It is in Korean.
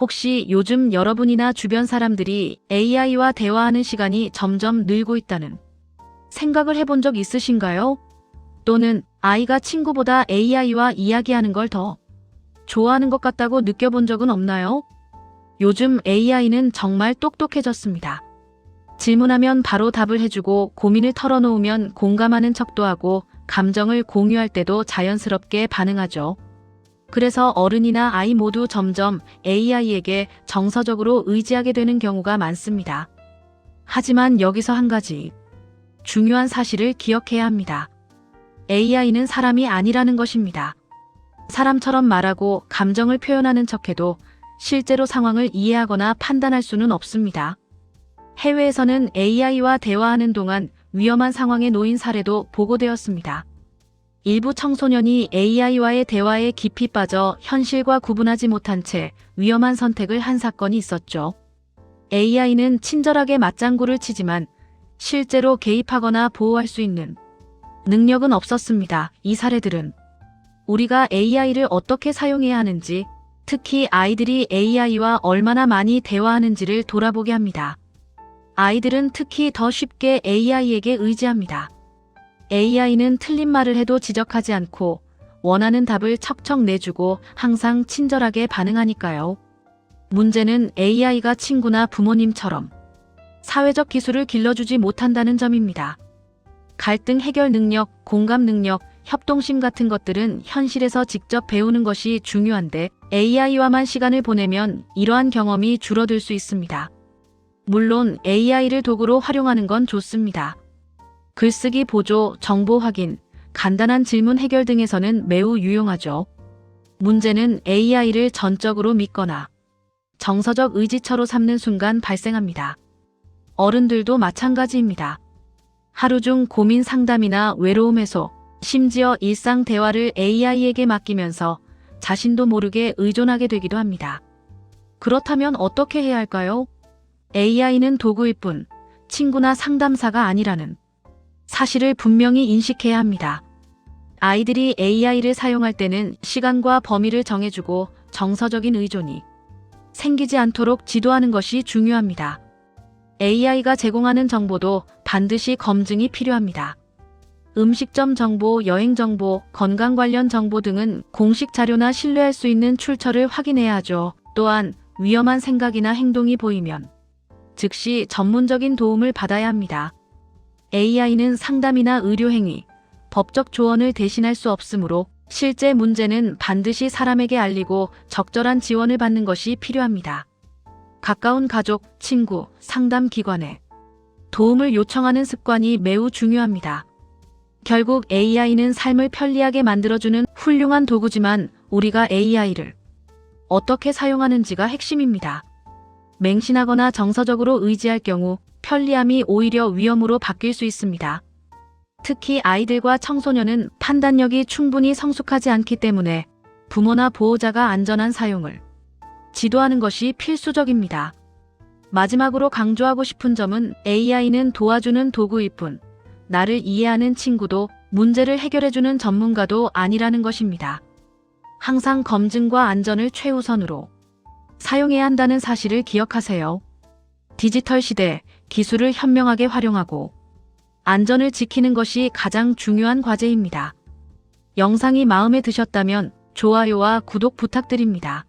혹시 요즘 여러분이나 주변 사람들이 AI와 대화하는 시간이 점점 늘고 있다는 생각을 해본 적 있으신가요? 또는 아이가 친구보다 AI와 이야기하는 걸 더 좋아하는 것 같다고 느껴본 적은 없나요? 요즘 AI는 정말 똑똑해졌습니다. 질문하면 바로 답을 해주고 고민을 털어놓으면 공감하는 척도 하고 감정을 공유할 때도 자연스럽게 반응하죠. 그래서 어른이나 아이 모두 점점 AI에게 정서적으로 의지하게 되는 경우가 많습니다. 하지만 여기서 한 가지 중요한 사실을 기억해야 합니다. AI는 사람이 아니라는 것입니다. 사람처럼 말하고 감정을 표현하는 척해도 실제로 상황을 이해하거나 판단할 수는 없습니다. 해외에서는 AI와 대화하는 동안 위험한 상황에 놓인 사례도 보고되었습니다. 일부 청소년이 AI와의 대화에 깊이 빠져 현실과 구분하지 못한 채 위험한 선택을 한 사건이 있었죠. AI는 친절하게 맞장구를 치지만 실제로 개입하거나 보호할 수 있는 능력은 없었습니다. 이 사례들은 우리가 AI를 어떻게 사용해야 하는지, 특히 아이들이 AI와 얼마나 많이 대화하는지를 돌아보게 합니다. 아이들은 특히 더 쉽게 AI에게 의지합니다. AI는 틀린 말을 해도 지적하지 않고 원하는 답을 척척 내주고 항상 친절하게 반응하니까요. 문제는 AI가 친구나 부모님처럼 사회적 기술을 길러주지 못한다는 점입니다. 갈등 해결 능력, 공감 능력, 협동심 같은 것들은 현실에서 직접 배우는 것이 중요한데 AI와만 시간을 보내면 이러한 경험이 줄어들 수 있습니다. 물론 AI를 도구로 활용하는 건 좋습니다. 글쓰기 보조, 정보 확인, 간단한 질문 해결 등에서는 매우 유용하죠. 문제는 AI를 전적으로 믿거나 정서적 의지처로 삼는 순간 발생합니다. 어른들도 마찬가지입니다. 하루 중 고민 상담이나 외로움 해소, 심지어 일상 대화를 AI에게 맡기면서 자신도 모르게 의존하게 되기도 합니다. 그렇다면 어떻게 해야 할까요? AI는 도구일 뿐 친구나 상담사가 아니라는 사실을 분명히 인식해야 합니다. 아이들이 AI를 사용할 때는 시간과 범위를 정해주고 정서적인 의존이 생기지 않도록 지도하는 것이 중요합니다. AI가 제공하는 정보도 반드시 검증이 필요합니다. 음식점 정보, 여행 정보, 건강 관련 정보 등은 공식 자료나 신뢰할 수 있는 출처를 확인해야 하죠. 또한 위험한 생각이나 행동이 보이면 즉시 전문적인 도움을 받아야 합니다. AI는 상담이나 의료행위, 법적 조언을 대신할 수 없으므로 실제 문제는 반드시 사람에게 알리고 적절한 지원을 받는 것이 필요합니다. 가까운 가족, 친구, 상담기관에 도움을 요청하는 습관이 매우 중요합니다. 결국 AI는 삶을 편리하게 만들어주는 훌륭한 도구지만 우리가 AI를 어떻게 사용하는지가 핵심입니다. 맹신하거나 정서적으로 의지할 경우 편리함이 오히려 위험으로 바뀔 수 있습니다. 특히 아이들과 청소년은 판단력이 충분히 성숙하지 않기 때문에 부모나 보호자가 안전한 사용을 지도하는 것이 필수적입니다. 마지막으로 강조하고 싶은 점은 AI는 도와주는 도구일 뿐 나를 이해하는 친구도 문제를 해결해주는 전문가도 아니라는 것입니다. 항상 검증과 안전을 최우선으로 사용해야 한다는 사실을 기억하세요. 디지털 시대, 기술을 현명하게 활용하고 안전을 지키는 것이 가장 중요한 과제입니다. 영상이 마음에 드셨다면 좋아요와 구독 부탁드립니다.